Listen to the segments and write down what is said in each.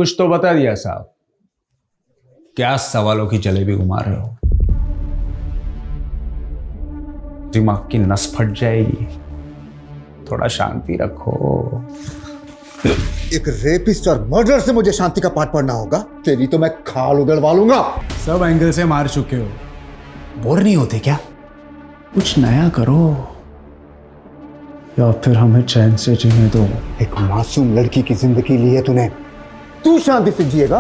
कुछ तो बता दिया साहब। क्या सवालों की जलेबी घुमा रहे हो? दिमाग की नस फट जाएगी। थोड़ा शांति रखो। एक रेपिस्ट और मर्डर से मुझे शांति का पाठ पढ़ना होगा? तेरी तो मैं खाल उगलवा लूंगा। सब एंगल से मार चुके हो, बोर नहीं होते क्या? कुछ नया करो या फिर हमें चैन से जीने दो। एक मासूम लड़की की जिंदगी ली है तूने, तू शांति से जिएगा?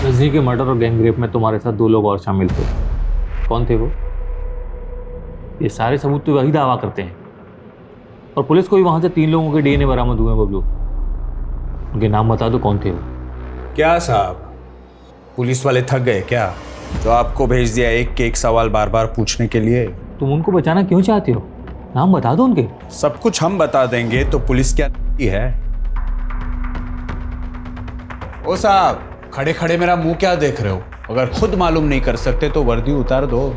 रजनी के मर्डर और गैंग रेप में तुम्हारे साथ 2 लोग और शामिल थे। कौन थे वो? ये सारे सबूत तो वही दावा करते हैं और पुलिस को भी वहां से 3 लोगों के डीएनए बरामद हुए। बबलू, उनके नाम बता दो, कौन थे वो? क्या साहब, पुलिस वाले थक गए क्या? तो आपको भेज दिया एक के एक सवाल बार बार पूछने के लिए। तुम उनको बचाना क्यों चाहते हो? नाम बता दो उनके। सब कुछ हम बता देंगे तो पुलिस क्या है? ओ साहब, खड़े खड़े मेरा मुंह क्या देख रहे हो? अगर खुद मालूम नहीं कर सकते तो वर्दी उतार दो।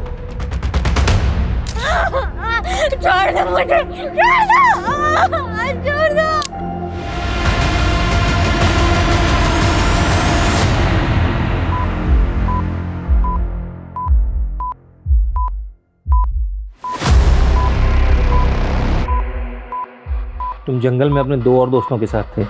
छोड़ दो मुझे, छोड़ दो, छोड़ दो। तुम जंगल में अपने 2 और दोस्तों के साथ थे।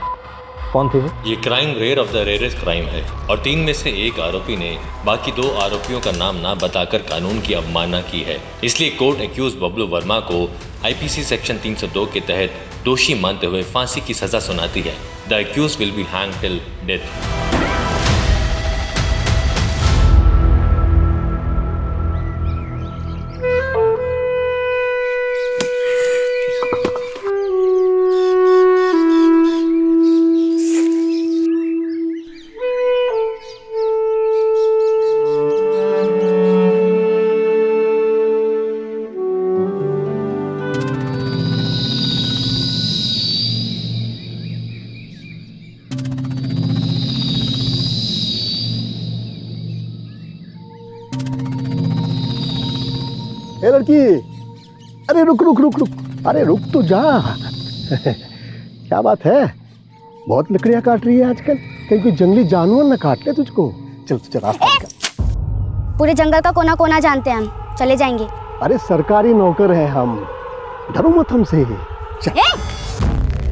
कौन थे वो? ये crime rare of the rarest crime है और 3 में से एक आरोपी ने बाकी 2 आरोपियों का नाम ना बताकर कानून की अवमानना की है। इसलिए कोर्ट एक्यूज बबलू वर्मा को आईपीसी सेक्शन 302 के तहत दोषी मानते हुए फांसी की सजा सुनाती है। The accused will be hanged till death. ए लड़की, अरे रुक रुक रुक रुक, अरे रुक तो जा। क्या बात है, बहुत लकड़ियां काट रही है आजकल, कहीं कोई जंगली जानवर न काट ले तुझको। चल चल रास्ता निकाल। पूरे जंगल का कोना कोना जानते हैं हम, चले जाएंगे। अरे सरकारी नौकर हैं हम, डरो मत हमसे।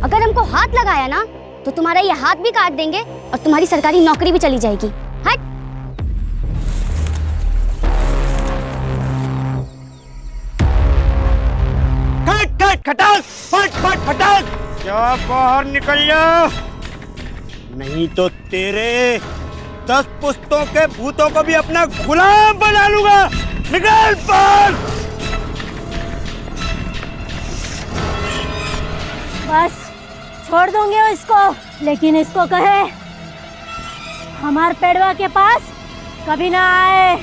अगर हमको हाथ लगाया ना तो तुम्हारा ये हाथ भी काट देंगे और तुम्हारी सरकारी नौकरी भी चली जाएगी। हट। खटाक, फट फट खटाक, क्या बाहर निकल जा, नहीं तो तेरे 10 पुश्तों के भूतों को भी अपना गुलाम बना लूंगा। निकल बाहर। बस छोड़ दूंगे इसको, लेकिन इसको कहे हमार पेड़वा के पास कभी ना आए।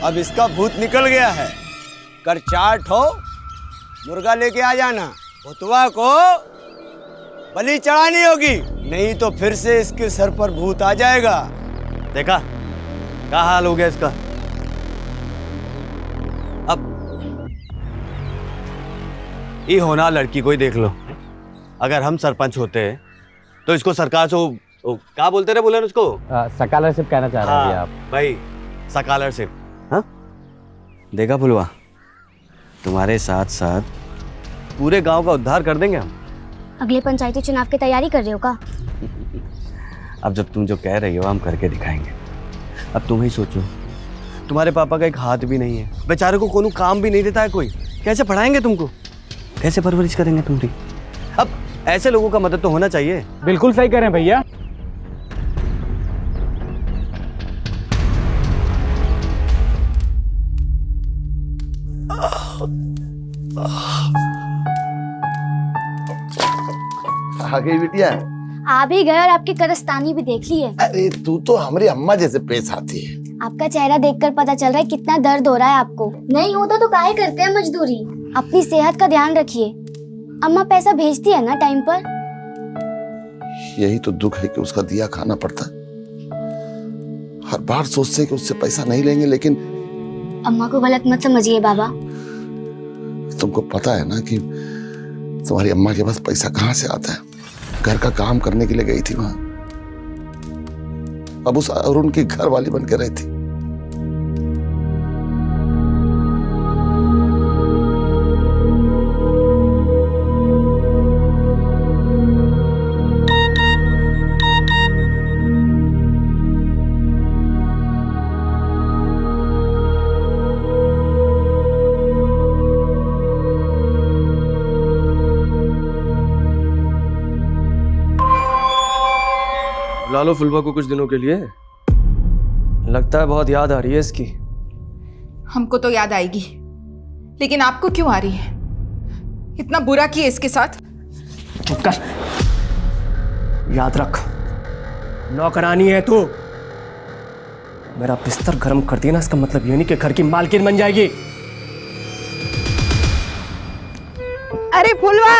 अब इसका भूत निकल गया है, कर चाट हो, मुर्गा लेके आ जाना, भुतवा को बलि चढ़ानी होगी, नहीं तो फिर से इसके सर पर भूत आ जाएगा। देखा क्या हाल हो गया इसका। अब ये होना लड़की को ही देख लो, अगर हम सरपंच होते तो इसको सरकार से क्या बोलते रहे, बोले उसको स्कॉलरशिप कहना चाह रहे हैं आप? भाई स्कॉलरशिप। हाँ देखा फुलवा, तुम्हारे साथ साथ पूरे गांव का उद्धार कर देंगे हम। अगले पंचायती चुनाव की तैयारी कर रहे हो का? अब जब तुम जो कह रही हो हम करके दिखाएंगे। अब तुम ही सोचो, तुम्हारे पापा का एक हाथ भी नहीं है, बेचारे को कोनो काम भी नहीं देता है कोई, कैसे पढ़ाएंगे तुमको, कैसे परवरिश करेंगे तुम्हारी? अब ऐसे लोगों का मदद तो होना चाहिए। बिल्कुल सही कह रहे हैं भैया। आ गई बिटिया। आ भी गए और आपकी करस्तानी भी देख ली है। अरे तू तो हमारी अम्मा जैसे पेश आती है। आपका चेहरा देखकर पता चल रहा है कितना दर्द हो रहा है आपको। नहीं होता तो काहे करते हैं मजदूरी। अपनी सेहत का ध्यान रखिए। अम्मा पैसा भेजती है ना टाइम पर। यही तो दुख है कि उसका दिया खाना पड़ता। हर बार सोचते हैं कि उससे पैसा नहीं लेंगे, लेकिन अम्मा को गलत मत समझिए बाबा। तुमको पता है ना कि तुम्हारी अम्मा के पास पैसा कहाँ से आता है? घर का काम करने के लिए गई थी वहां, अब उस अरुण की घर वाली बन के रही थी। बुला लो फुलवा को कुछ दिनों के लिए। लगता है बहुत याद आ रही है इसकी। हमको तो याद आएगी, लेकिन आपको क्यों आ रही है? इतना बुरा किया इसके साथ। चुप कर, याद रख, नौकरानी है तू। मेरा बिस्तर गर्म कर दिया ना, इसका मतलब ये नहीं कि घर की मालकिन बन जाएगी। अरे फुलवा,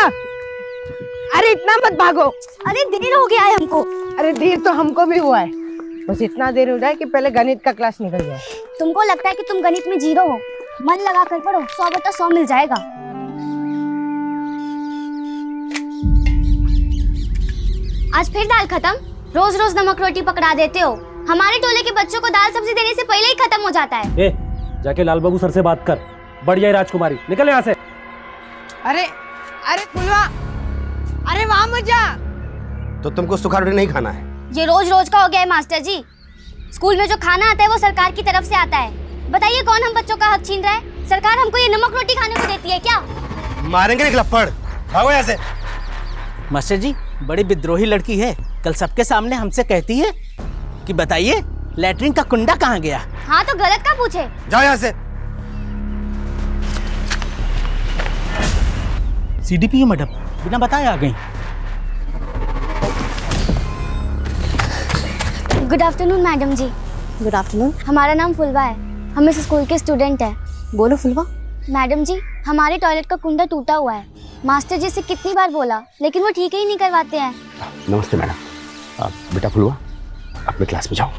अरे इतना मत भागो। अरे देर हो गया है हमको। अरे देर तो हमको भी हुआ है, बस इतना देर हो जाए कि पहले गणित का क्लास निकल जाए। तुमको लगता है कि तुम गणित में जीरो हो? मन लगा कर पढ़ो, 100 बटा 100 मिल जाएगा। आज फिर दाल खत्म? रोज रोज नमक रोटी पकड़ा देते हो। हमारे टोले के बच्चों को दाल सब्जी देने से पहले ही खत्म हो जाता है। ए, जाके लाल बाबू सर से बात कर। बढ़ जाए राजकुमारी, निकल यहाँ से। अरे अरे फुलवा, अरे वहां मत जा। तो तुमको सूखा रोटी नहीं खाना है? ये रोज रोज का हो गया है मास्टर जी। स्कूल में जो खाना आता है वो सरकार की तरफ से आता है। बताइए कौन हम बच्चों का हक छीन रहा है? सरकार हमको ये नमक रोटी खाने को देती है क्या? मारेंगे निकला पड़, भागो यहाँ से। मास्टर जी, बड़ी विद्रोही लड़की है। कल सबके सामने हमसे कहती है कि बताइए लैट्रिन का कुंडा कहाँ गया। हाँ तो गलत का पूछे। जाओ यहाँ से। सीडीपीओ मैडम बिना बताए आ गई। Good afternoon madam ji. Good afternoon. हमारा नाम फुलवा है, हम इस स्कूल के स्टूडेंट हैं। बोलो फुलवा। मैडम जी, हमारे टॉयलेट का कुंडा टूटा हुआ है। मास्टर जी से कितनी बार बोला, लेकिन वो ठीक ही नहीं करवाते हैं। नमस्ते मैडम। बेटा फुलवा, अपने क्लास में जाओ।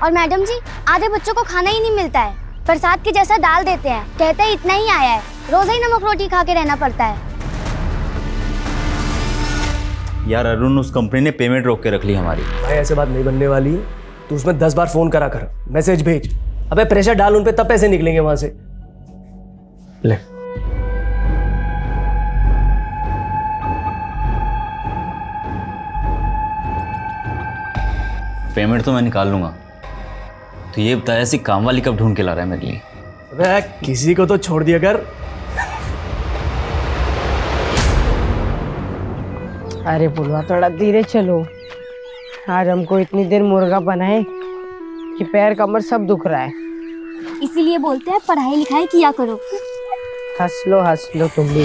और मैडम जी, आधे बच्चों को खाना ही नहीं मिलता है। प्रसाद के जैसा डाल देते हैं, कहते हैं इतना ही आया है। रोज ही नमक रोटी खा के रहना पड़ता है। यार अरुण, उस कंपनी ने पेमेंट रोक के रख ली हमारी। भाई ऐसे बात नहीं बनने वाली है। तू उसमें 10 बार फोन करा कर, मैसेज भेज। अबे प्रेशर डाल उन पे, तब पैसे निकलेंगे वहां से। ले पेमेंट तो मैं निकाल लूंगा। तो ये बताया ऐसी काम वाली कब ढूंढ के ला रहा है मेरे लिए? अबे किसी को तो छोड़ दिया कर। अरे फुलवा, थोड़ा धीरे चलो। आज हमको इतनी देर मुर्गा बनाए कि पैर कमर सब दुख रहा है। इसीलिए बोलते हैं पढ़ाई लिखाई किया करो। हंस लो तुम भी।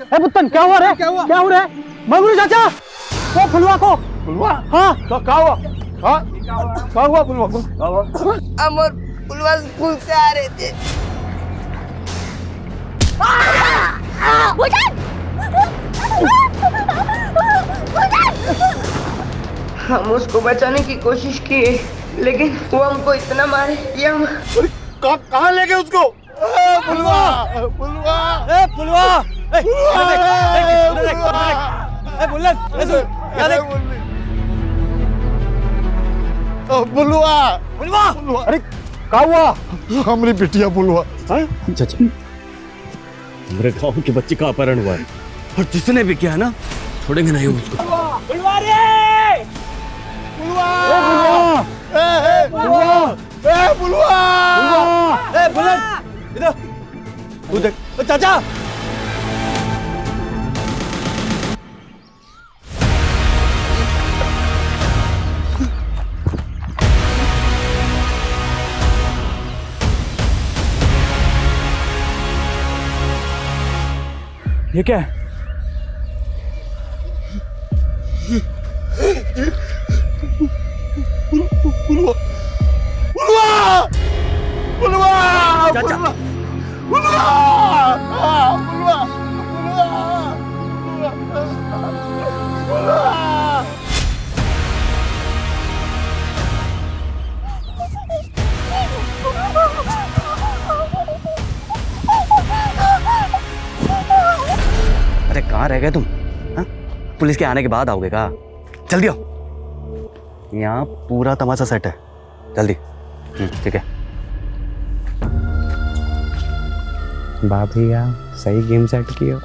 ए बुत्तन, क्या हुआ रे? क्या हो रहा है? मंगरू चाचा, वो फुलवा को। फुलवा? हाँ। तो क्या हुआ? हाँ? क्या हुआ फुलवा को? हम और फुलवा स्कूल से आ रहे थे। हम उसको बचाने की कोशिश किए, लेकिन वो हमको इतना मारे कि हम कहाँ ले गए उसको? फुलवा, फुलवा, ए फुलवा, ए बुल्लन, फुलवा, फुलवा, अरे क्या हुआ? हमारी बिटिया फुलवा। चाचा, हमारे गांव के बच्चे का अपहरण हुआ है, और जिसने भी किया ना, छोड़ेंगे नहीं उसको। फुलवा रे! फुलवा, फुलवा, फुलवा, बुल्लन, इधर, तू देख, चाचा। ये क्या है? अरे कहाँ रह गए तुम? हाँ? पुलिस के आने के बाद आओगे का? जल्दी आओ, यहाँ पूरा तमाशा सेट है, जल्दी। ठीक है। वाह भैया, सही गेम सेट किया।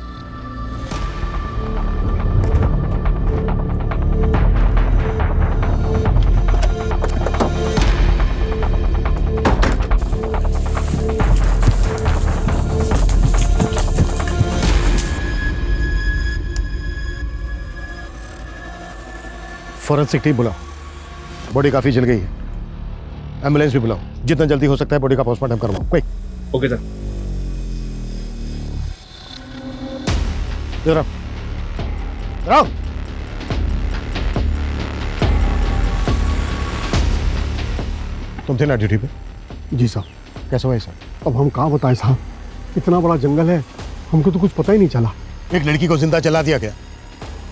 फॉरेंसिक टीम बुलाओ, बॉडी काफी जल गई है। एम्बुलेंस भी बुलाओ, जितना जल्दी हो सकता है बॉडी का पोस्टमार्टम करवाओ। क्विक। Okay sir. जरा तुम थे ना ड्यूटी पे? जी साहब। कैसा हुआ साहब? अब हम कहाँ बताएं साहब, इतना बड़ा जंगल है, हमको तो कुछ पता ही नहीं चला। एक लड़की को जिंदा जला दिया गया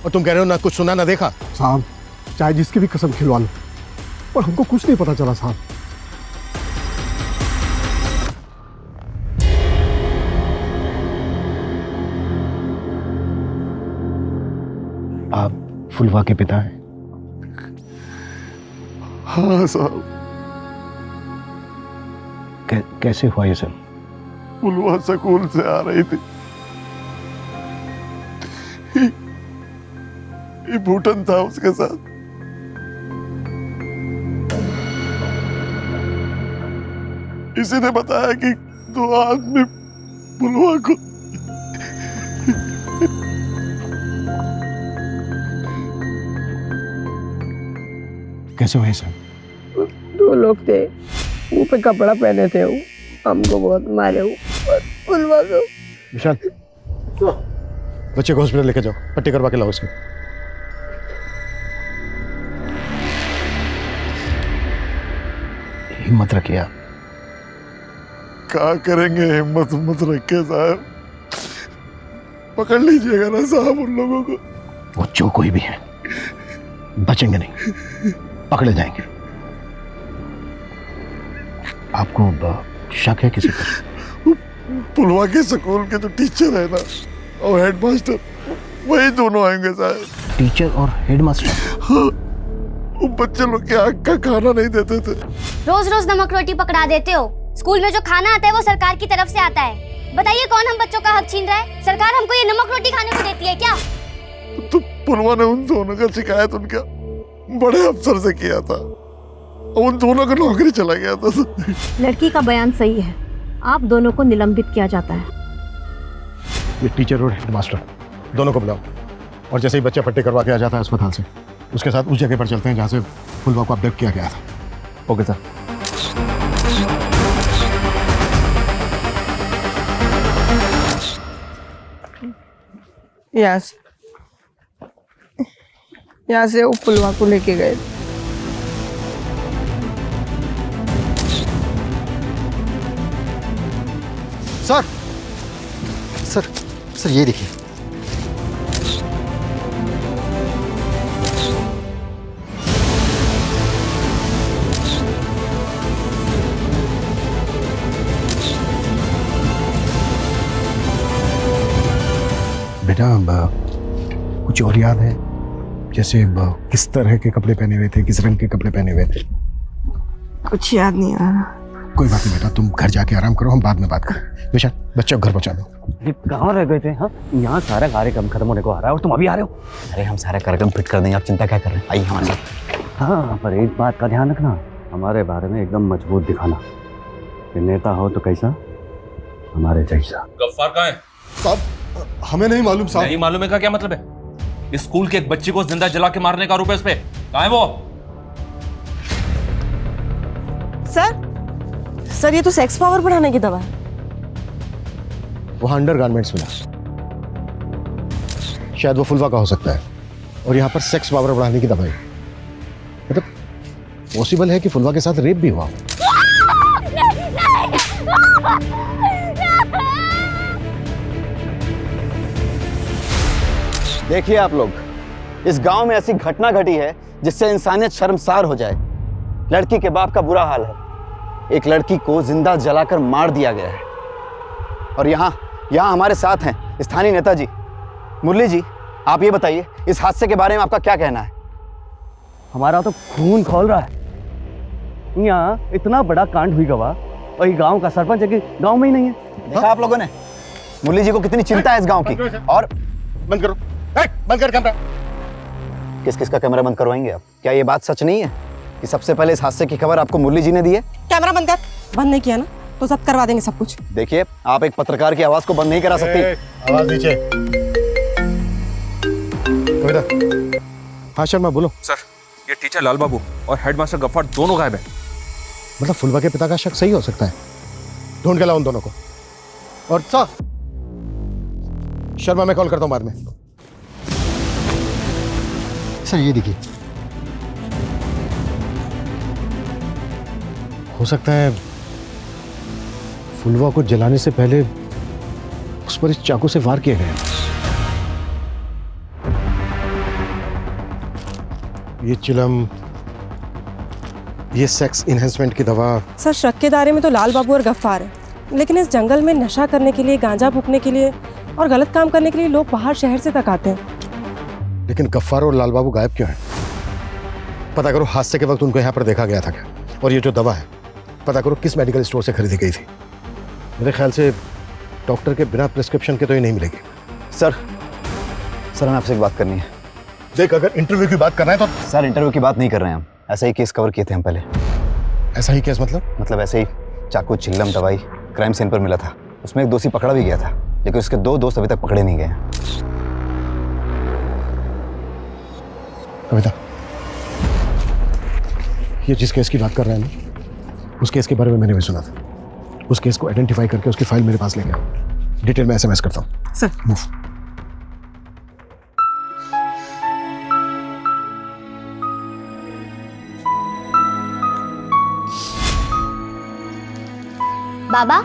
और तुम कह रहे हो ना कुछ सुना ना देखा? साहब चाहे जिसकी भी कसम खिलवा लो, पर हमको कुछ नहीं पता चला साहब। आप फुलवा के पिता हैं? हाँ साहब। कैसे हुआ ये सब? फुलवा स्कूल से आ रही थी, ये भूटन था उसके साथ। इसी ने बताया कि 2 आदमी फुलवा को कैसे हुए सर? 2 लोग थे, मुंह पे कपड़ा पहने थे, वो हमको बहुत मारे और फुलवा को। विशाल, बच्चे को हॉस्पिटल लेके जाओ, पट्टी करवा के लाओ उसकी। हिम्मत रखिए आप। क्या करेंगे हिम्मत रखे साहब, पकड़ लीजिएगा ना साहब उन लोगों को। वो जो कोई भी है बचेंगे नहीं, पकड़े जाएंगे। आपको शक है किसी पर? पुलवा के स्कूल के जो टीचर है ना और हेडमास्टर, वही दोनों आएंगे साहब। टीचर और हेडमास्टर? हाँ, वो बच्चे लोग के आग का खाना नहीं देते थे। रोज रोज नमक रोटी पकड़ा देते हो। स्कूल में जो खाना आता है वो सरकार की तरफ से आता है। बताइए कौन हम बच्चों का हक छीन रहा है? सरकार हमको ये नमक रोटी खाने को देती है क्या? तो पुलवा ने उन दोनों का शिकायत उनका बड़े अफसर से किया था, उन दोनों का नौकरी चला गया था। लड़की का बयान सही है, आप दोनों को निलंबित किया जाता है। ये टीचर और हेडमास्टर दोनों को बुलाओ, और जैसे ही बच्चा पट्टी करवा के आ जाता है अस्पताल से, उसके साथ उस जगह पर चलते हैं जहाँ से फुलवा को अपडेट किया गया था। Okay sir. यहाँ से वो फुलवा को लेके गए। सर सर सर ये देखिए। बेटा कुछ और याद है? जैसे किस तरह के कपड़े पहने हुए थे, किस रंग के कपड़े पहने हुए थे? कुछ याद नहीं आ रहा। कोई बात नहीं बेटा, तुम घर जाके आराम करो, हम बाद में बात करें। विशाल बच्चे को घर पहुंचा दो। कहाँ रह गए थे? हाँ, यहाँ सारा कार्यक्रम खत्म होने को आ रहा है और तुम अभी आ रहे हो। अरे हम सारा कार्यक्रम फिट कर देंगे, आप चिंता क्या कर रहे हैं? आइए हमारे साथ। हाँ, पर एक बात का ध्यान रखना, हमारे बारे में एकदम मजबूत दिखाना कि नेता हो तो कैसा, हमारे जैसा। गफ्फार कहाँ है? साहब हमें नहीं मालूम साहब। नहीं मालूम है का क्या मतलब है? इस स्कूल के एक बच्ची को जिंदा जला के मारने का आरोप है इस पे। कहाँ है वो? सर ये तो सेक्स पावर बढ़ाने की दवा है। वहां अंडर गारमेंट्स मिला। शायद वो फुलवा का हो सकता है और यहाँ पर सेक्स पावर बढ़ाने की दवाई। मतलब पॉसिबल है कि फुलवा के साथ रेप भी हुआ हो। देखिए आप लोग, इस गांव में ऐसी घटना घटी है जिससे इंसानियत शर्मसार हो जाए। लड़की के बाप का बुरा हाल है। एक लड़की को जिंदा जलाकर मार दिया गया है। और यहाँ हमारे साथ हैं स्थानीय नेताजी। मुरली जी, आप ये बताइए, इस हादसे के बारे में आपका क्या कहना है? हमारा तो खून खौल रहा है। यहाँ इतना बड़ा कांड हुई गवा और ये गांव का सरपंच है कि गांव में ही नहीं है। देखा आप लोगों ने मुरली जी को कितनी चिंता है इस गांव की। और बंद करो, बंद कर कैमरा। किस का कैमरा बंद करवाएंगे आप? क्या ये बात सच नहीं है कि सबसे पहले इस हादसे की खबर आपको मुरली जी ने दी है? कैमरा बंद कर। बंद नहीं किया ना तो जब्त करवा देंगे सब कुछ। देखिए, आप एक पत्रकार की आवाज को बंद नहीं करा सकती। आवाज नीचे। कविता। हाँ शर्मा बोलो। सर, ये टीचर लाल बाबू और हेडमास्टर गफ्फार दोनों गायब हैं। मतलब फुलवा के पिता का शक सही हो सकता है। ढूंढ के लाओ उन दोनों को। और सर शर्मा, मैं कॉल करता हूं बाद में। सर ये देखिए, हो सकता है फुलवा को जलाने से पहले उस पर इस चाकू से वार किए गए। ये चिलम, ये सेक्स इनहेंसमेंट की दवा। सर शक के दायरे में तो लाल बाबू और गफ्फार है, लेकिन इस जंगल में नशा करने के लिए, गांजा फूकने के लिए और गलत काम करने के लिए लोग बाहर शहर से तक आते हैं। लेकिन गफ्फार और लाल बाबू गायब क्यों हैं? पता करो हादसे के वक्त उनको यहाँ पर देखा गया था क्या? और ये जो दवा है, पता करो किस मेडिकल स्टोर से खरीदी गई थी। मेरे ख्याल से डॉक्टर के बिना प्रिस्क्रिप्शन के तो ये नहीं मिलेगी। सर हमें आपसे एक बात करनी है। देख, अगर इंटरव्यू की बात करना है तो। सर इंटरव्यू की बात नहीं कर रहे हैं हम। ऐसा ही केस कवर किए थे हम पहले। ऐसा ही केस मतलब ऐसे ही चाकू, चिल्लम, दवाई क्राइम सीन पर मिला था। उसमें एक दोषी पकड़ा भी गया था, लेकिन उसके 2 दोस्त अभी तक पकड़े नहीं गए। कविता, ये जिस केस की बात कर रहे हैं ना, उस केस के बारे में मैंने भी सुना था। उस केस को आइडेंटिफाई करके उसकी फाइल मेरे पास ले गया। डिटेल में SMS करता हूँ। Sir move. बाबा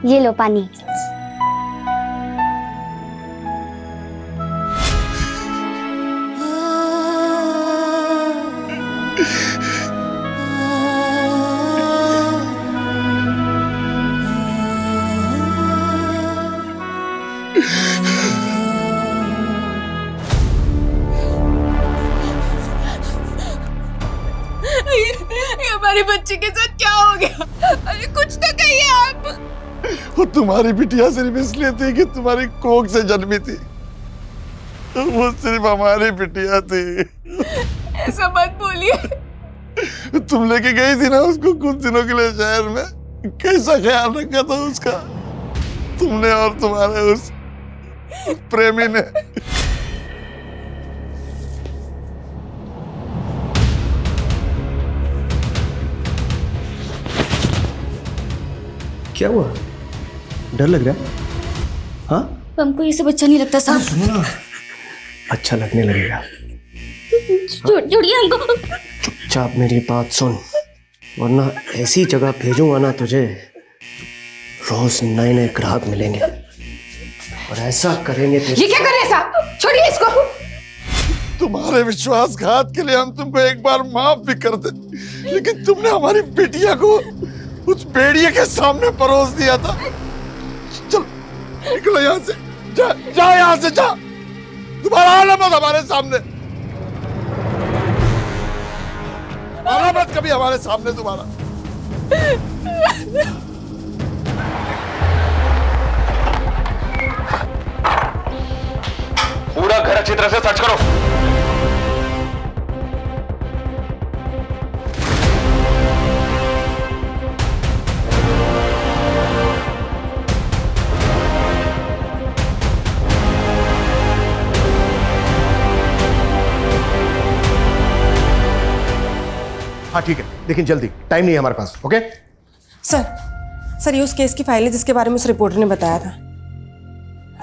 ये लो पानी। ये हमारे बच्चे के साथ क्या हो गया? अरे कुछ तो कहिए आप। वो तुम्हारी बिटिया सिर्फ इसलिए थी कि तुम्हारी कोख से जन्मी थी। वो सिर्फ हमारी बिटिया थी। ऐसा मत बोलिए। तुम लेके गई थी ना उसको कुछ दिनों के लिए शहर में। कैसा ख्याल रखा था उसका तुमने और तुम्हारे उस प्रेमी ने। क्या हुआ? डर लग रहा है? हाँ, हमको ये सब अच्छा नहीं लगता साहब। सुनो ना, अच्छा लगने लगेगा। छोड़िए हमको। चुपचाप मेरी बात सुन, वरना ऐसी जगह भेजूंगा ना तुझे, रोज नए नए ग्राहक मिलेंगे और ऐसा करेंगे। ये क्या कर रहे हैं साहब? छोड़िए इसको। तुम्हारे विश्वासघात के लिए हम तुमको एक बार माफ भी कर दे, लेकिन तुमने हमारी बिटिया को उस भेड़िए के सामने परोस दिया था। चल निकलो यहाँ से। जा यहाँ से, जा। तुम्हारा आना मत हमारे सामने। आना मत कभी हमारे सामने तुम्हारा। पूरा घर अच्छी तरह से सर्च करो। हाँ ठीक है, लेकिन जल्दी, टाइम नहीं है हमारे पास। ओके सर ये उस केस की फाइल है जिसके बारे में उस रिपोर्टर ने बताया था।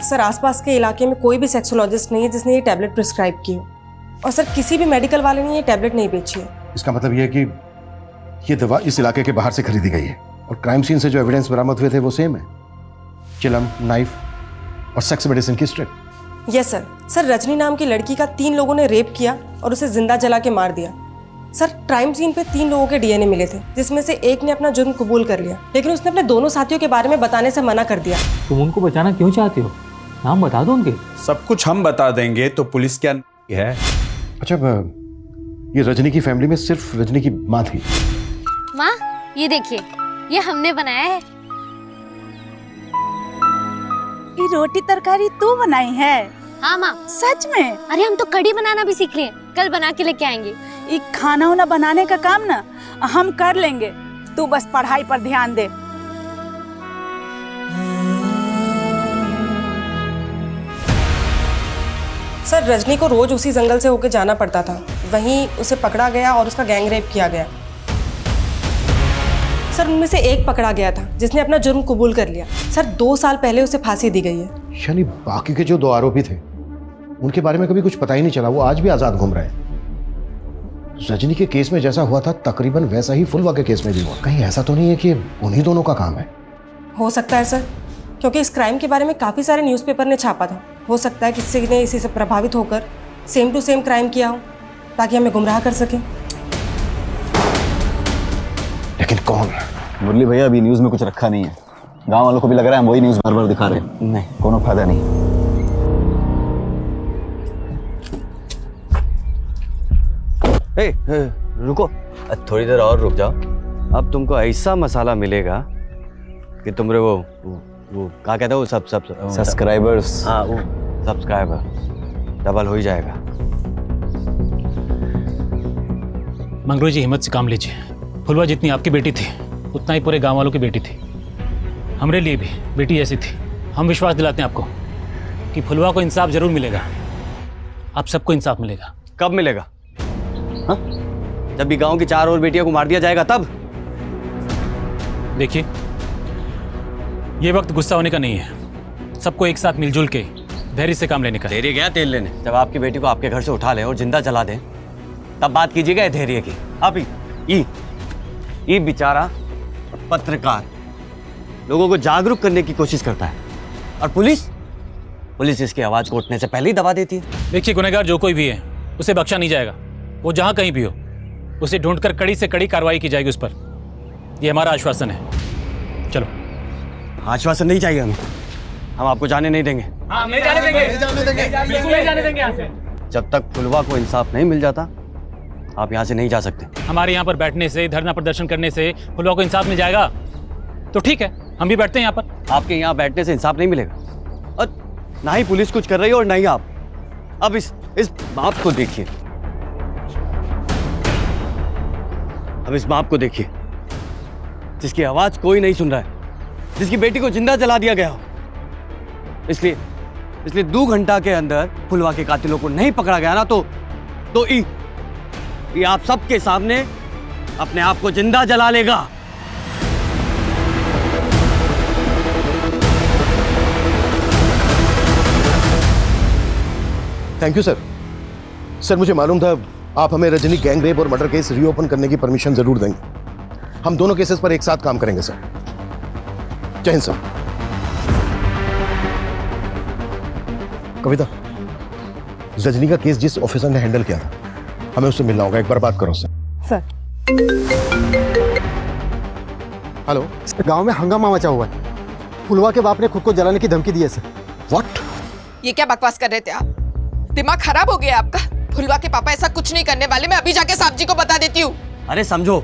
सर आसपास के इलाके में कोई भी सेक्सोलॉजिस्ट नहीं है जिसने ये टैबलेट प्रिस्क्राइब की हो, और सर किसी भी मेडिकल वाले ने ये टैबलेट नहीं बेची है। इसका मतलब ये है कि ये दवा इस इलाके के बाहर से खरीदी गई है और क्राइम सीन से जो एविडेंस बरामद हुए थे वो सेम है, चिलम, नाइफ और सेक्स मेडिसिन की strip. Yes sir. Sir Rajni नाम की लड़की का 3 लोगों ने रेप किया और उसे जिंदा जला के मार दिया। सर क्राइम सीन पे 3 लोगों के डीएनए मिले थे, जिसमें से एक ने अपना जुर्म कबूल कर लिया, लेकिन उसने अपने दोनों साथियों के बारे में बताने से मना कर दिया। तुम उनको बचाना क्यों चाहते हो? नाम बता दो उनके। सब कुछ हम बता देंगे तो पुलिस क्या है? अच्छा, ये रजनी की फैमिली में सिर्फ रजनी की माँ थी। माँ ये देखिए, ये हमने बनाया है। ये रोटी तरकारी तू बनाई है? हाँ माँ। सच में? अरे हम तो कढ़ी बनाना भी सीख रहे हैं, कल बना के लेके आएंगे। ये खाना वाना बनाने का काम ना हम कर लेंगे, तू बस पढ़ाई पर ध्यान दे। सर रजनी को रोज उसी जंगल से होकर जाना पड़ता था, वहीं उसे पकड़ा गया और उसका गैंग रेप किया गया। सर उनमें से एक पकड़ा गया था जिसने अपना जुर्म कबूल कर लिया। सर 2 साल पहले उसे फांसी दी गई है। यानी बाकी के जो 2 आरोपी थे उनके बारे में कभी कुछ पता ही नहीं चला, वो आज भी आजाद घूम रहे हैं। रजनी के केस में जैसा हुआ था तकरीबन वैसा ही फुलवा के केस में भी हुआ। कहीं ऐसा तो नहीं है कि उन्हीं दोनों का काम है? हो सकता है सर, क्योंकि इस क्राइम के बारे में काफ़ी सारे न्यूज़पेपर ने छापा था। हो सकता है किसी ने इसी से प्रभावित होकर सेम टू सेम क्राइम किया हो ताकि हमें गुमराह कर सके। लेकिन कौन? मुरली भैया अभी न्यूज़ में कुछ रखा नहीं है, गांव वालों को भी लग रहा है हम वही न्यूज़ बार बार दिखा रहे हैं। नहीं, कोनो फायदा नहीं। रुको, थोड़ी देर और रुक जाओ। अब तुमको ऐसा मसाला मिलेगा कि तुमरे वो क्या कहते हो, सब सब्सक्राइबर्स। हाँ, वो सब्सक्राइबर डबल हो ही जाएगा। मंगरू जी हिम्मत से काम लीजिए। फुलवा जितनी आपकी बेटी थी उतना ही पूरे गांव वालों की बेटी थी। हमरे लिए भी बेटी ऐसी थी। हम विश्वास दिलाते हैं आपको कि फुलवा को इंसाफ जरूर मिलेगा। आप सबको इंसाफ मिलेगा। कब मिलेगा? हाँ? जब भी गांव की 4 और बेटियों को मार दिया जाएगा तब? देखिए, ये वक्त गुस्सा होने का नहीं है, सबको एक साथ मिलजुल के धैर्य से काम लेने का। धैर्य गया तेल लेने। जब आपकी बेटी को आपके घर से उठा लें और जिंदा जला दें तब बात कीजिएगा धैर्य की। आप ये बेचारा पत्रकार लोगों को जागरूक करने की कोशिश करता है और पुलिस इसकी आवाज को उठने से पहले ही दबा देती है। देखिए, गुनहगार जो कोई भी है उसे बख्शा नहीं जाएगा। वो जहां कहीं भी हो उसे ढूंढकर कड़ी से कड़ी कार्रवाई की जाएगी उस पर। ये हमारा आश्वासन है। चलो। आश्वासन नहीं चाहिए हमें, हम आपको जाने नहीं देंगे। हाँ, नहीं जाने देंगे, बिल्कुल नहीं जाने देंगे यहाँ से। जब तक फुलवा को इंसाफ नहीं मिल जाता आप यहाँ से नहीं जा सकते। हमारे यहाँ पर बैठने से, धरना प्रदर्शन करने से फुलवा को इंसाफ मिल जाएगा तो ठीक है, हम भी बैठते हैं यहाँ पर। आपके यहाँ बैठने से इंसाफ नहीं मिलेगा और ना ही पुलिस कुछ कर रही है और ना ही आप। अब इस बाप को देखिए, अब इस बाप को देखिए जिसकी आवाज कोई नहीं सुन रहा है, जिसकी बेटी को जिंदा जला दिया गया हो। इसलिए 2 घंटा के अंदर फुलवा के कातिलों को नहीं पकड़ा गया ना तो ये आप सबके सामने अपने आप को जिंदा जला लेगा। Thank you sir. सर मुझे मालूम था आप हमें रजनी गैंग रेप और मर्डर केस रीओपन करने की परमिशन जरूर देंगे। हम दोनों केसेस पर एक साथ काम करेंगे सर। जय हिंद सर। कविता, रजनी का केस जिस ऑफिसर ने हैंडल किया था हमें उससे मिलना होगा। एक बार बात करो सर। हेलो सर, गांव में हंगामा मचा हुआ है। फुलवा के बाप ने खुद को जलाने की धमकी दी है सर। व्हाट? ये क्या बकवास कर रहे थे आप? दिमाग खराब हो गया आपका? फुलवा के पापा ऐसा कुछ नहीं करने वाले। मैं अभी जाके साहब जी को बता देती हूँ। अरे समझो,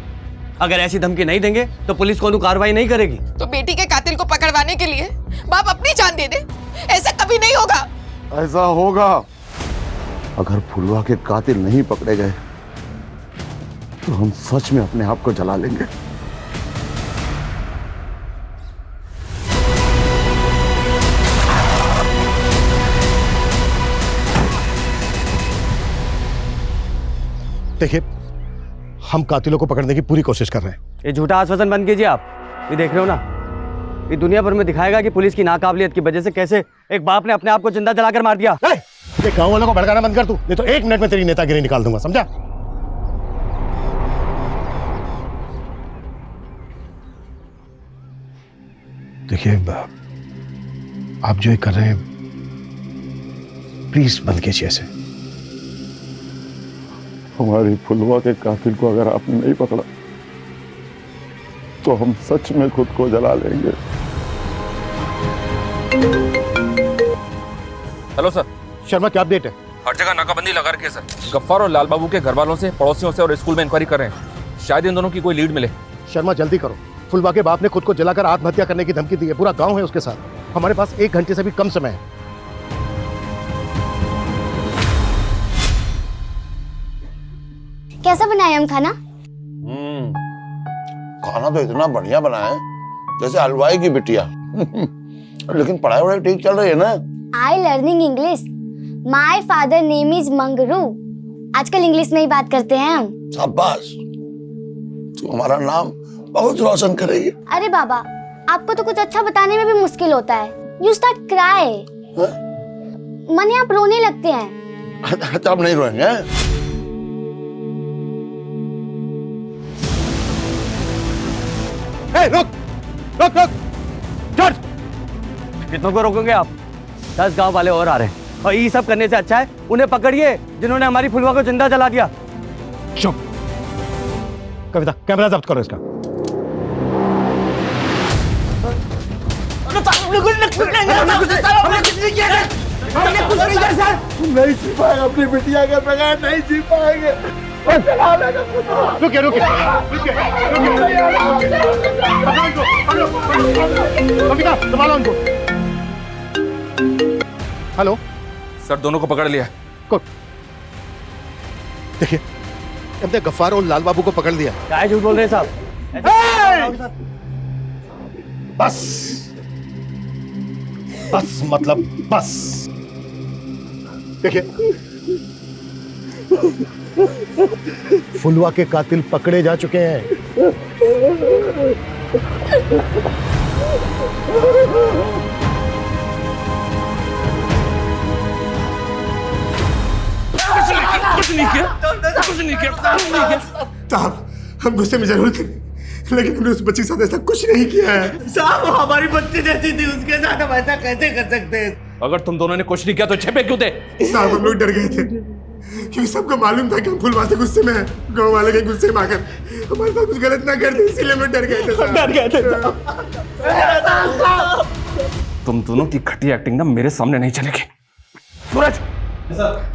अगर ऐसी धमकी नहीं देंगे तो पुलिस कोई कार्रवाई नहीं करेगी। तो बेटी के कातिल को पकड़वाने के लिए बाप अपनी जान दे दे? ऐसा कभी नहीं होगा। ऐसा होगा। अगर फुलवा के कातिल नहीं पकड़े गए तो हम सच में अपने आप को जला लेंगे। देखिए, हम कातिलों को पकड़ने की पूरी कोशिश कर रहे हैं। ये झूठा आश्वासन बंद कीजिए आप। ये देख रहे हो ना, ये दुनिया भर में दिखाएगा कि पुलिस की नाकाबिलियत की वजह से कैसे एक बाप ने अपने आप को जिंदा जलाकर मार दिया। ये गाँव वालों को भड़काना बंद कर तू, नहीं तो 1 मिनट में तेरी नेतागिरी निकाल दूंगा, समझा? देखिए आप जो ये कर रहे हैं प्लीज बंद कीजिए ऐसे। हमारी फुलवा के कातिल को अगर आपने नहीं पकड़ा तो हम सच में खुद को जला लेंगे। Hello sir. शर्मा क्या अपडेट है? हर जगह नाकाबंदी लगा रखी है सर। गफ्फार और लाल बाबू के घर वालों से, पड़ोसियों से और स्कूल में इंक्वायरी कर रहे हैं। शायद इन दोनों की कोई लीड मिले। शर्मा जल्दी करो, फुलवा के बाप ने खुद को जलाकर आत्महत्या करने की धमकी दी है। पूरा गांव है उसके साथ। हमारे पास 1 घंटे से भी कम समय है। कैसा बनाया हम खाना? खाना तो इतना बढ़िया बना है जैसे हलवाई की बिटिया। लेकिन पढ़ाई वढ़ाई ठीक चल रही है ना? आई learning English. My father name is Mangru. आजकल इंग्लिश में ही बात करते हैं हम। शाबाश, तू हमारा नाम बहुत रोशन करेगी। अरे बाबा, आपको तो कुछ अच्छा बताने में भी मुश्किल होता है। You start cry. माने आप रोने लगते हैं। तब नहीं रोएंगे। रुक रुक रुक जॉर्ज, कितनों को रोकोगे आप? 10 गांव वाले और आ रहे हैं और ये सब करने से अच्छा है उन्हें पकड़िए जिन्होंने हमारी फुलवा को जिंदा जला दिया। चुप। कविता, कैमरा जब्त करो इसका। नहीं जी पाएगा अपनी बिटिया के बगैर, नहीं जी पाएंगे। रुकिए रुकिए कविता, संभालो उनको। हेलो सर, दोनों को पकड़ लिया। देखिए, हमने गफ्फार और लाल बाबू को पकड़ लिया। क्या झूठ बोल रहे हैं साहब? बस बस मतलब बस। देखिए, फुलवा के कातिल पकड़े जा चुके हैं। कुछ नहीं किया। साहब, हम गुस्से में जरूर थे, लेकिन हमने उस बच्ची के साथ ऐसा कुछ नहीं किया है। साहब, वो हमारी बच्ची जैसी थी, उसके साथ हम ऐसा कैसे कर सकते हैं? अगर तुम दोनों ने कुछ नहीं किया तो छेपे क्यों थे? साहब, हम लोग डर गए थे क्योंकि सबको मालूम था कि हम फुलवा से गुस्से में हैं। गांव वाले के गुस्से में आकर हमारे साथ कुछ गलत ना कर दे, इसीलिए हम डर गए थे। डर गए थे। तुम दोनों की घटिया एक्टिंग ना मेरे सामने नहीं चलेगी। सूरज,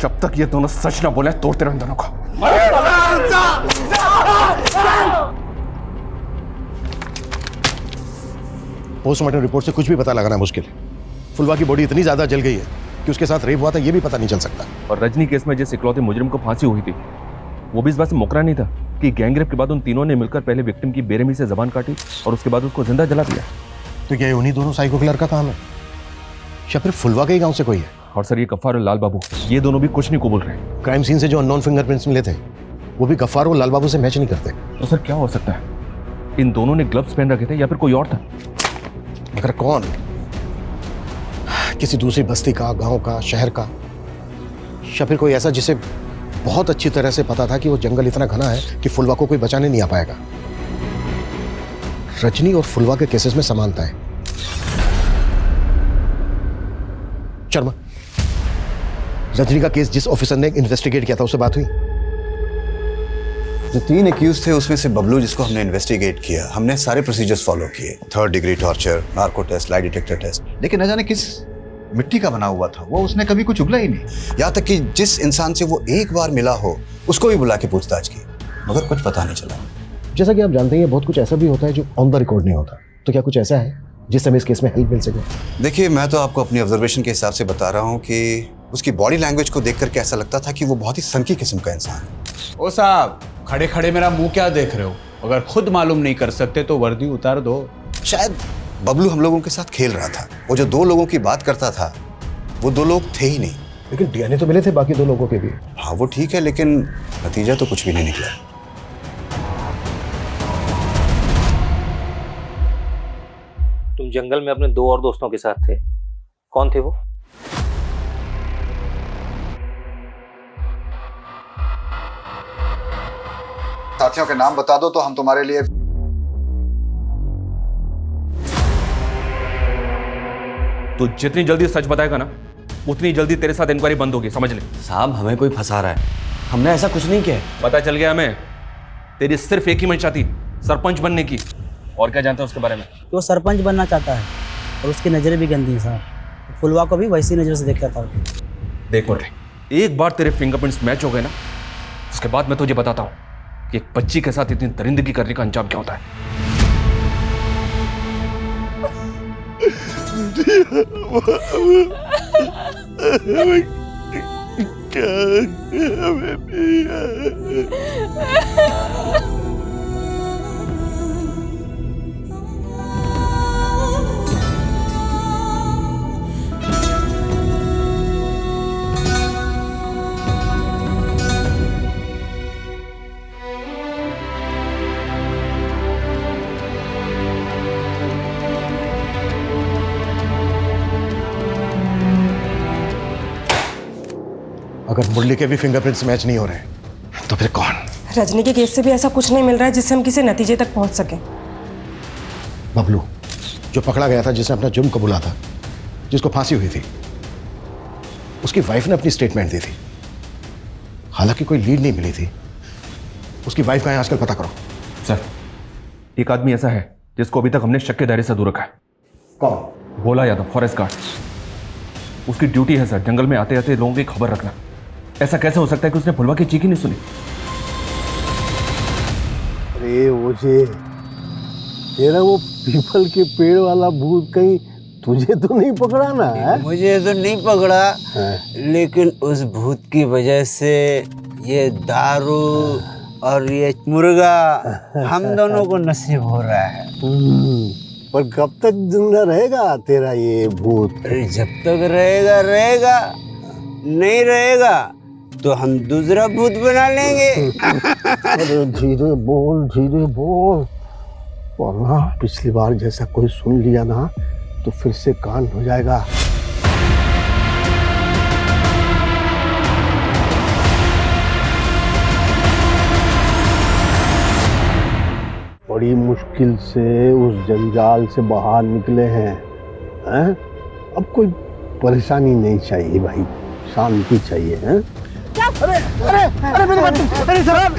जब तक ये दोनों सच ना बोले तोड़ते रहो इन दोनों को। पोस्टमार्टम रिपोर्ट से कुछ भी पता लगाना मुश्किल है। फुलवा की बॉडी इतनी ज्यादा जल गई है कि उसके साथ रेप हुआ था ये भी पता नहीं चल सकता। और रजनी केस में जिस इकलौते मुजरिम को फांसी हुई थी, वो भी इस बात से मुकरा नहीं था कि गैंगरेप के बाद उन तीनों ने मिलकर पहले विक्टिम की बेरहमी से जबान काटी और उसके बाद उसको जिंदा जला दिया। तो क्या उन्हीं दोनों साइको किलर का काम है या फिर फुलवा के ही गांव से कोई है? और सर, ये गफ्फार और लाल बाबू, ये दोनों भी कुछ नहीं कबूल रहे। क्राइम सीन से जो अननोन फिंगरप्रिंट्स मिले थे वो भी गफ्फार और लाल बाबू से मैच नहीं करते। तो सर क्या हो सकता है? इन दोनों ने ग्लव्स पहन रखे थे या फिर कोई और था? मगर कौन? किसी दूसरी बस्ती का, गांव का, शहर का, या फिर कोई ऐसा जिसे बहुत अच्छी तरह से पता था कि वो जंगल इतना घना है कि फुलवा को कोई बचाने नहीं आ पाएगा। रजनी और फुलवा के केसेस में समानता है। शर्मा, रजनी का केस जिस ऑफिसर ने इन्वेस्टिगेट किया था उससे बात हुई? जो 3 एक्यूज थे उसमें से बबलू, जिसको हमने इन्वेस्टिगेट किया, हमने सारे प्रोसीजर्स फॉलो किए। 3rd degree torture, narco test, lie detector test, लेकिन न जाने किस मिट्टी का बना हुआ था वो, उसने कभी कुछ उगला ही नहीं। यहाँ तक कि जिस इंसान से वो एक बार मिला हो उसको भी बुला के पूछताछ की, मगर कुछ पता नहीं चला। जैसा कि आप जानते हैं बहुत कुछ ऐसा भी होता है जो ऑन द रिकॉर्ड नहीं होता। तो क्या कुछ ऐसा है जिससे हमें इस केस में हेल्प मिल सके? देखिए, मैं तो आपको अपनी ऑब्जर्वेशन के हिसाब से बता रहा हूँ कि उसकी बॉडी लैंग्वेज को देख करके ऐसा लगता था कि वो बहुत ही सनकी किस्म का इंसान है। ओ साहब, खड़े खड़े मेरा मुंह क्या देख रहे हो? अगर खुद मालूम नहीं कर सकते तो वर्दी उतार दो। शायद बबलू हम लोगों के साथ खेल रहा था। वो जो 2 लोगों की बात करता था वो 2 लोग थे ही नहीं। लेकिन डीएनए तो मिले थे बाकी 2 लोगों के भी। हाँ वो ठीक है, लेकिन नतीजा तो कुछ भी नहीं निकला। तुम जंगल में अपने 2 और दोस्तों के साथ थे, कौन थे वो? साथियों के नाम बता दो तो हम तुम्हारे लिए तो जितनी जल्दी सच बताएगा ना उतनी जल्दी तेरे साथ इंक्वायरी बंद होगी, समझ ले। साहब हमें कोई फंसा रहा है, हमने ऐसा कुछ नहीं किया। पता चल गया हमें, तेरी सिर्फ एक ही मंशा थी, सरपंच बनने की। और क्या जानते हो उसके बारे में? वो सरपंच बनना चाहता है और उसकी नज़रें भी गंदी हैं साहब। फुलवा को भी वैसी नज़र से देखता था। देख मुरली, एक बार तेरे फिंगरप्रिंट्स मैच हो गए ना, उसके बाद मैं तुझे बताता हूँ कि एक बच्ची के साथ इतनी दरिंदगी करने का अंजाम क्या होता है। अगर मुरली के भी फिंगरप्रिंट्स मैच नहीं हो रहे तो फिर कौन? रजनी के केस से भी ऐसा कुछ नहीं मिल रहा है जिससे हम किसी नतीजे तक पहुंच सकें। बबलू जो पकड़ा गया था, जिसने अपना जुर्म कबूला था, जिसको फांसी हुई थी, उसकी वाइफ ने अपनी स्टेटमेंट दी थी। हालांकि कोई लीड नहीं मिली थी। उसकी वाइफ का है आजकल, पता करो। सर, एक आदमी ऐसा है जिसको अभी तक हमने शक के दायरे से दूर रखा है। कौन? Bhola Yadav, forest guard. उसकी ड्यूटी है सर जंगल में आते आते लोगों की खबर रखना। ऐसा कैसे हो सकता है कि उसने फुलवा की चीख ही नहीं सुनी? अरे ओझे, तेरा वो पीपल के पेड़ वाला भूत कहीं तुझे तो नहीं पकड़ा ना है? मुझे तो नहीं पकड़ा, लेकिन उस भूत की वजह से ये दारू और ये मुर्गा हम दोनों को नसीब हो रहा है। पर कब तक जिंदा रहेगा तेरा ये भूत? अरे जब तक रहेगा रहेगा, नहीं रहेगा तो हम दूसरा भूत बना लेंगे। अरे धीरे बोल, वरना पिछली बार जैसा कोई सुन लिया ना तो फिर से कांड हो जाएगा। बड़ी मुश्किल से उस जंजाल से बाहर निकले हैं, हैं? अब कोई परेशानी नहीं चाहिए भाई, शांति चाहिए, हैं? अरे अरे अरे मेरी बात, अरे सर,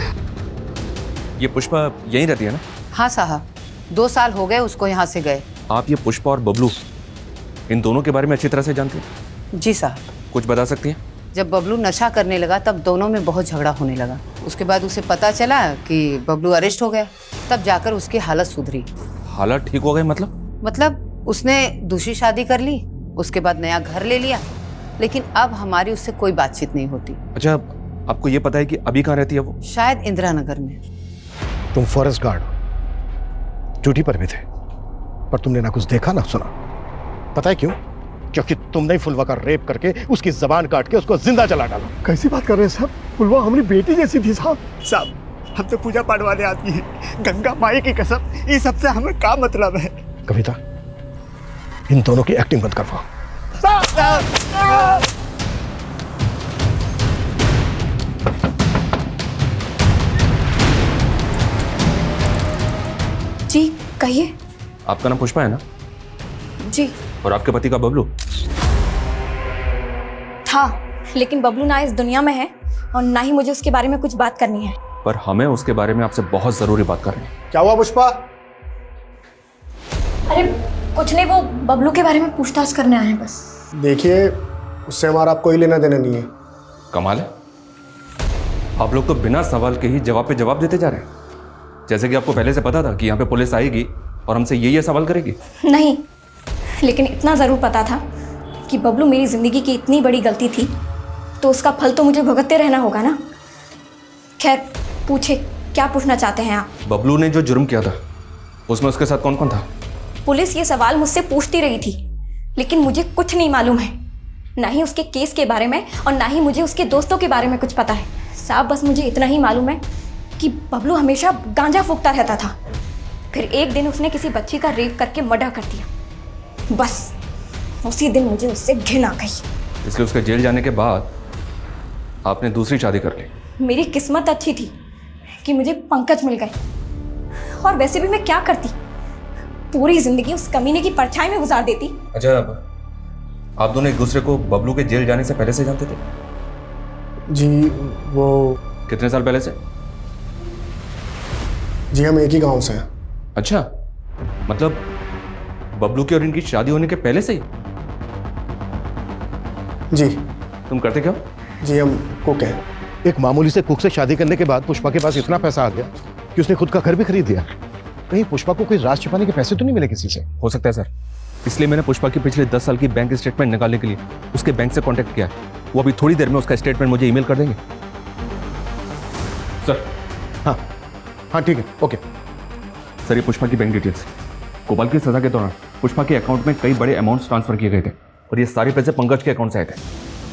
ये पुष्पा यहीं रहती है ना? हाँ साहब, 2 साल हो गए उसको यहाँ से गए। आप ये पुष्पा और बबलू, इन दोनों के बारे में अच्छी तरह से जानते हैं? जी साहब। कुछ बता सकती हैं? जब बबलू नशा करने लगा तब दोनों में बहुत झगड़ा होने लगा। उसके बाद उसे पता चला कि बबलू अरेस्ट हो गया, तब जाकर उसकी हालत सुधरी। हालत ठीक हो गई मतलब उसने दूसरी शादी कर ली, उसके बाद नया घर ले लिया, लेकिन अब हमारी उससे कोई बातचीत नहीं होती। अच्छा, आपको ये पता है कि अभी कहाँ रहती है वो? शायद इंदिरा नगर में। तुम फॉरेस्ट गार्ड हो, ड्यूटी पर भी थे, पर तुमने ना कुछ देखा ना सुना। पता है क्यों? क्योंकि तुमने फुलवा का रेप करके उसकी जबान काट के उसको जिंदा जला डाला। कैसी बात कर रहे हैं साहब? फुलवा हमारी बेटी जैसी थी साहब। साहब हम तो पूजा पाठ वाले आदमी हैं, गंगा माई की कसम, ये सबसे हमें क्या मतलब है? कविता, इन दोनों की एक्टिंग बंद करवाओ। जी कहिए। आपका नाम पुष्पा है ना? जी। और आपके पति का बबलू? था, लेकिन बबलू ना इस दुनिया में है और ना ही मुझे उसके बारे में कुछ बात करनी है। पर हमें उसके बारे में आपसे बहुत जरूरी बात करनी है। क्या हुआ पुष्पा? अरे कुछ नहीं, वो बबलू के बारे में पूछताछ करने आए हैं बस। देखिए, उससे हमारा कोई लेना देना नहीं है। कमाल है, आप लोग तो बिना सवाल के ही जवाब पे जवाब देते जा रहे हैं, जैसे कि आपको पहले से पता था कि यहाँ पे पुलिस आएगी और हमसे ये सवाल करेगी। नहीं, लेकिन इतना ज़रूर पता था कि बबलू मेरी ज़िंदगी की इतनी बड़ी गलती थी तो उसका फल तो मुझे भुगतते रहना होगा ना। खैर पूछे, क्या पूछना चाहते हैं आप? बबलू ने जो जुर्म किया था उसमें उसके साथ कौन कौन था? पुलिस ये सवाल मुझसे पूछती रही थी, लेकिन मुझे कुछ नहीं मालूम है, ना ही उसके केस के बारे में और ना ही मुझे उसके दोस्तों के बारे में कुछ पता है। साहब बस मुझे इतना ही मालूम है कि बबलू हमेशा गांजा फूकता रहता था, फिर एक दिन उसने किसी बच्ची का रेप करके मर्डर कर दिया बस उसी दिन मुझे उससे घिन आ गई। इसलिए उसके जेल जाने के बाद आपने दूसरी शादी कर ली। मेरी किस्मत अच्छी थी कि मुझे पंकज मिल गए, और वैसे भी मैं क्या करती, पूरी जिंदगी उस कमीने की परछाई में गुजार देती। अच्छा, आप दोनों एक दूसरे को बबलू के जेल जाने से पहले से जानते थे? जी वो कितने साल पहले से? जी हम एक ही गांव से हैं। अच्छा, मतलब बबलू की और इनकी शादी होने के पहले से ही? जी। तुम करते क्या? जी हम कुक हैं। एक मामूली से कुक से शादी करने के बाद पुष्पा के पास इतना पैसा आ गया कि उसने खुद का घर भी खरीद लिया। कहीं पुष्पा को कोई राज छिपाने के पैसे तो नहीं मिले किसी से? हो सकता है सर, इसलिए मैंने पुष्पा की पिछले 10 साल की बैंक स्टेटमेंट निकालने के लिए उसके बैंक से कांटेक्ट किया है। वो अभी थोड़ी देर में उसका स्टेटमेंट मुझे ईमेल कर देंगे। सर। हाँ हाँ ठीक है, ओके। सर, ये पुष्पा की बैंक डिटेल्स। गोपाल की सजा के दौरान पुष्पा के अकाउंट में कई बड़े अमाउंट्स ट्रांसफर किए गए थे और ये सारे पैसे पंकज के अकाउंट से आए थे।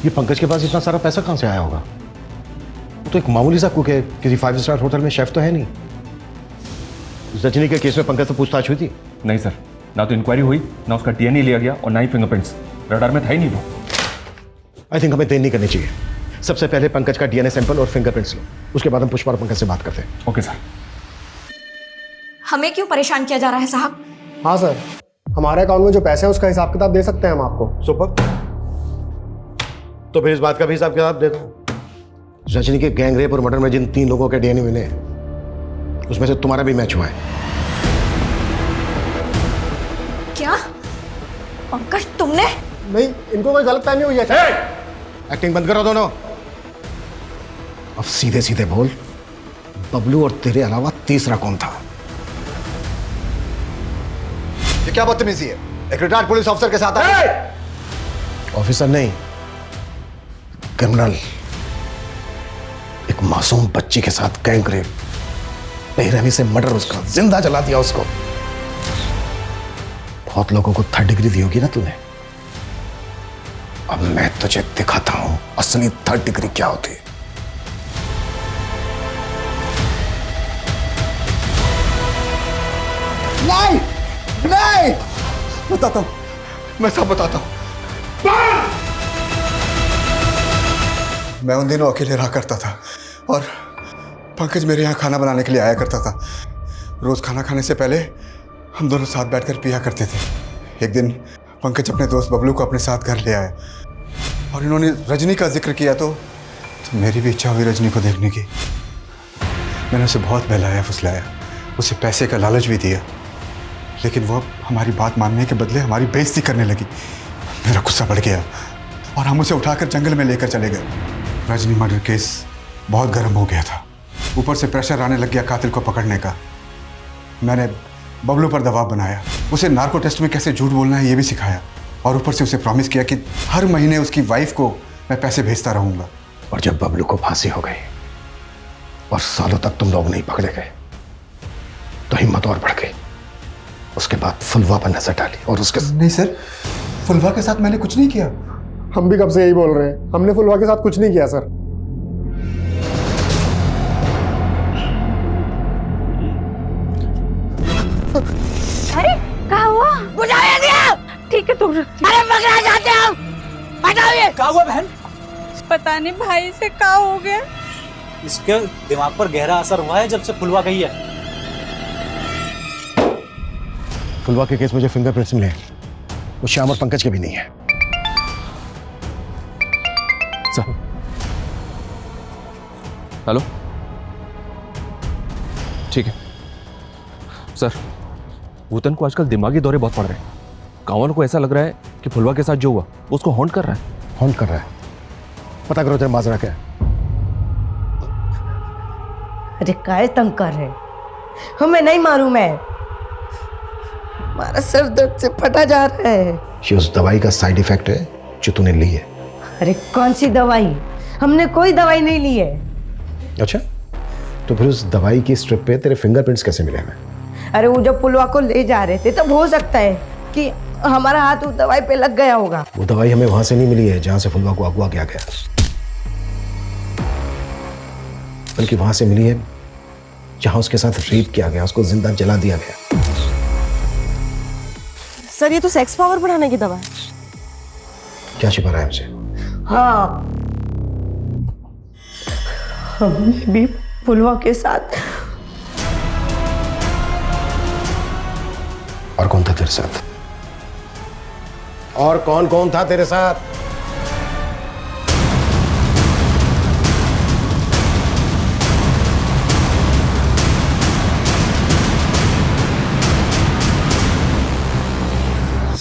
ये पंकज के पास इतना सारा पैसा कहाँ से आया होगा? वो तो एक मामूली सा कुक है, किसी 5 स्टार होटल में शेफ तो है नहीं। रजनी के केस में पंकज से पूछताछ हुई थी? नहीं सर, ना तो इंक्वायरी हुई, ना उसका डीएनए लिया गया और ना ही फिंगरप्रिंट्स। रडार में था ही नहीं वो। आई थिंक हमें देर नहीं करनी चाहिए। सबसे पहले पंकज का डीएनए सैंपल और फिंगरप्रिंट्स लो, उसके बाद हम पुष्पा और पंकज से बात करते हैं। Okay sir. हमें क्यों परेशान किया जा रहा है साहब? हाँ सर, हमारे अकाउंट में जो पैसे हैं उसका हिसाब किताब दे सकते हैं हम आपको। सुपर। तो फिर इस बात का भी हिसाब किताब दे दो। रजनी के गैंग रेप और मर्डर में जिन 3 लोगों के डीएनए मिले उसमें से तुम्हारा भी मैच हुआ है। क्या पंकज तुमने? नहीं, इनको कोई गलतफहमी हुई है। एक्टिंग बंद करो दोनों। अब सीधे सीधे बोल, बबलू और तेरे अलावा तीसरा कौन था? ये क्या बदतमीजी है? एक रिटायर्ड पुलिस ऑफिसर के साथ आए। ऑफिसर नहीं, क्रिमिनल। एक मासूम बच्ची के साथ गैंग रेप, बेरहमी से मर्डर, उसका जिंदा जला दिया उसको। बहुत लोगों को 3rd डिग्री दी होगी ना तूने। अब मैं तुझे दिखाता हूं असली 3rd डिग्री क्या होती है। नहीं नहीं, बताता हूं, मैं सब बताता हूं। मैं उन दिनों अकेले रहा करता था और पंकज मेरे यहाँ खाना बनाने के लिए आया करता था। रोज खाना खाने से पहले हम दोनों साथ बैठकर पिया करते थे। एक दिन पंकज अपने दोस्त बबलू को अपने साथ घर ले आया और इन्होंने रजनी का जिक्र किया तो मेरी भी इच्छा हुई रजनी को देखने की। मैंने उसे बहुत बहलाया फुसलाया, उसे पैसे का लालच भी दिया, लेकिन वो हमारी बात मानने के बदले हमारी बेइज्जती करने लगी। मेरा गुस्सा बढ़ गया और हम उसे उठाकर जंगल में लेकर चले गए। रजनी मर्डर केस बहुत गर्म हो गया था, ऊपर से प्रेशर आने लग गया कातिल को पकड़ने का। मैंने बबलू पर दबाव बनाया, उसे नार्को टेस्ट में कैसे झूठ बोलना है ये भी सिखाया और ऊपर से उसे प्रॉमिस किया कि हर महीने उसकी वाइफ को मैं पैसे भेजता रहूंगा। और जब बबलू को फांसी हो गई और सालों तक तुम लोग नहीं पकड़े गए तो हिम्मत और बढ़ गई। उसके बाद फुलवा पर नजर डाली और उसके नहीं सर, फुलवा के साथ मैंने कुछ नहीं किया। हम भी कब से यही बोल रहे हैं, हमने फुलवा के साथ कुछ नहीं किया सर। अरे क्या हुआ? बुझाया दिया। ठीक है तुम। अरे पकड़ा जाते हो, हटाओ ये। क्या हुआ बहन? पता नहीं भाई से क्या हो गया। इसके दिमाग पर गहरा असर हुआ है जब से फुलवा गई है। फुलवा के केस में जो फिंगरप्रिंट्स मिले वो श्याम और पंकज के भी नहीं है। सर, हेलो, ठीक है सर। भूतन को आजकल दिमागी दौरे बहुत पड़ रहे हैं। गांव को ऐसा लग रहा है कि फुलवा के साथ जो हुआ वो उसको हॉन्ट कर रहा है। हॉन्ट कर रहा है? पता करो तेरा माजरा क्या है। अरे काय तंग कर रहे, हमें नहीं मालूम है। हमारा सर दर्द से फटा जा रहा है। ये उस दवाई का साइड इफेक्ट है जो तूने ली है। अरे कौन सी दवाई? हमने कोई दवाई नहीं ली है। अच्छा, तो फिर उस दवाई की स्ट्रिप पे तेरे फिंगरप्रिंट्स कैसे मिले हमें? अरे वो जब पुलवा को ले जा रहे थे तब हो सकता है कि हमारा हाथ उस दवाई पे लग गया होगा। वो दवाई हमें वहां से नहीं मिली है जहां से फुलवा को अगवा किया गया, बल्कि वहां से मिली है जहां उसके साथ रेप किया गया, उसको जिंदा जला दिया गया। सर ये तो सेक्स पावर बढ़ाने की दवा है। क्या छिपा रहा है हमसे? हाँ, हमने भी फुलवा के साथ। और कौन था तेरे साथ? और कौन कौन था तेरे साथ?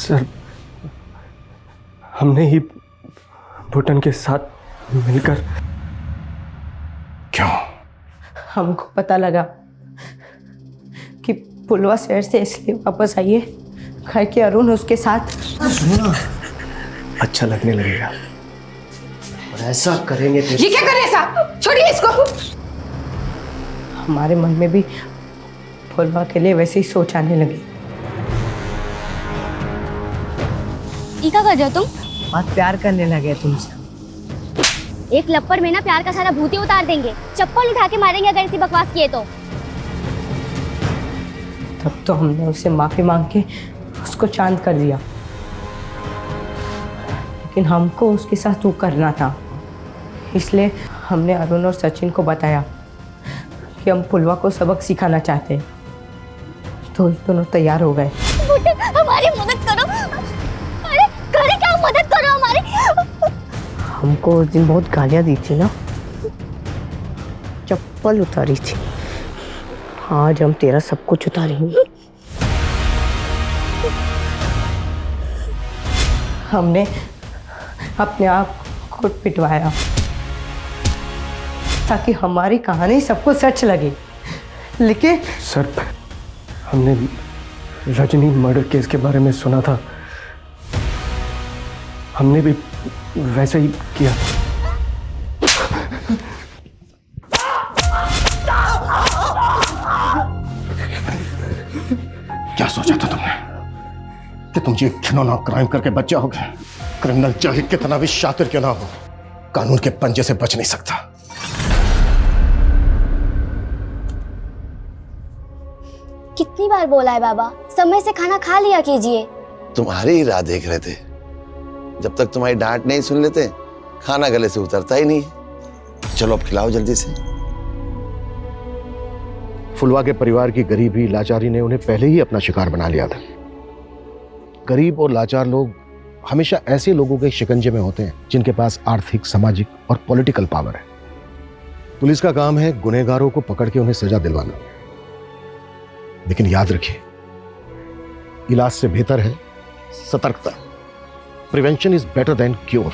सर हमने ही भूटन के साथ मिलकर। क्यों? हमको पता लगा कि फुलवा शहर से इसलिए वापस आई है घर के अरुण उसके साथ। अच्छा लगने लगेगा और ऐसा करेंगे ये क्या कर रहे हैं साहब? छोड़िए इसको। हमारे मन में भी फुलवा के लिए वैसे ही सोच आने लगी। ये क्या कर रहे हो तुम? बहुत प्यार करने लगे तुमसे। एक लप्पड़ में ना प्यार का सारा भूत ही उतार देंगे, चप्पल उठा के मारेंगे अगर ऐसी बकवास किए तो। तब तो हमने उससे माफी मांग के उसको चांद कर दिया, लेकिन हमको उसके साथ वो करना था। इसलिए हमने अरुण और सचिन को बताया कि हम फुलवा को सबक सिखाना चाहते हैं, तो ये दोनों तैयार हो गए। हमारी मदद करो। अरे करे क्या, मदद करो हमारी। हमको उस दिन बहुत गालियाँ दी थी ना, चप्पल उतारी थी। आज हम तेरा सब कुछ उतारेंगे। हमने अपने आप को पिटवाया ताकि हमारी कहानी सबको सच लगे, लेकिन सर हमने रजनी मर्डर केस के बारे में सुना था, हमने भी वैसे ही किया। क्या सोचा था तुमने कि तुम ये घिनौना क्राइम करके बच जाओगे? क्रिमिनल चाहे कितना भी शातिर क्यों ना हो, कानून के पंजे से बच नहीं सकता। कितनी बार बोला है बाबा, समय से खाना खा लिया कीजिए। तुम्हारी ही राह देख रहे थे। जब तक तुम्हारी डांट नहीं सुन लेते खाना गले से उतरता ही नहीं। चलो अब खिलाओ जल्दी से। फुलवा के परिवार की गरीबी लाचारी ने उन्हें पहले ही अपना शिकार बना लिया था। गरीब और लाचार लोग हमेशा ऐसे लोगों के शिकंजे में होते हैं जिनके पास आर्थिक, सामाजिक और पॉलिटिकल पावर है। पुलिस का काम है गुनहगारों को पकड़ के उन्हें सजा दिलवाना, लेकिन याद रखिए इलाज से बेहतर है सतर्कता। Prevention is better than cure.